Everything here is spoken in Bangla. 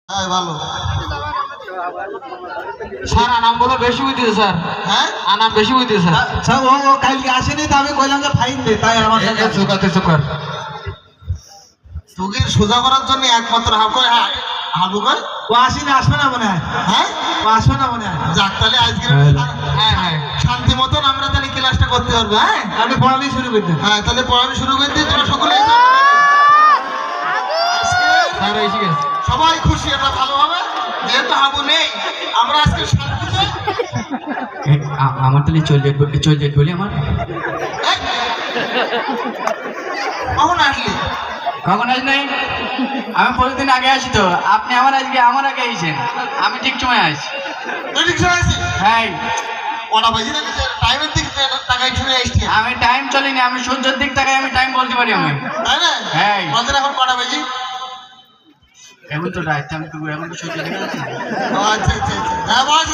হ্যাঁ ভালো। স্যার আনাম বলে বেশি হইতেছে স্যার। হ্যাঁ আনাম বেশি হইতেছে স্যার। আচ্ছা ও কালকে আসেনি তো আমি কইলাম যে ফাইন দে, তাই আমার চুকার তোকে সোজা করার জন্য একমাত্র হাবু কয় ও আসেনি, আসবে না মনে হয়। হ্যাঁ ও আসবে না মনে হয়। যাক তাহলে আজকে হ্যাঁ হ্যাঁ শান্তি মতন আমরা তাহলে ক্লাসটা করতে পারবো। হ্যাঁ আমি পড়ানো শুরু করতে। হ্যাঁ তাহলে পড়ানো শুরু করে দিই, তোমরা সকলে স্যার এসে গেছে। সবাই খুশি, এটা ভালো হবে। যেহেতু হাবু নেই আমরা আজকে শান্তিতে আমার তাহলে চল যেত বলি আমার কখন আসলি? কখন আজ নাই, আমি প্রতিদিন আগে আসি তো। আপনি আমার আগে আইছেন, আমি ঠিক সময় আসি। তুই রিক্সা আছিস? হ্যাঁ কটা বাজে না? টাইমের দিক টাকায় ছুঁয়ে আসছি। আমি টাইম চলিনি, আমি সূর্যের দিক থেকে আমি টাইম বলতে পারি। আমি তাই না? হ্যাঁ আমাদের এখন কটা বাজে? এখন তো রাত, আমি তো এখন তো সূর্যের দিকে আছি। আচ্ছা আচ্ছা আচ্ছা। হ্যাঁ বল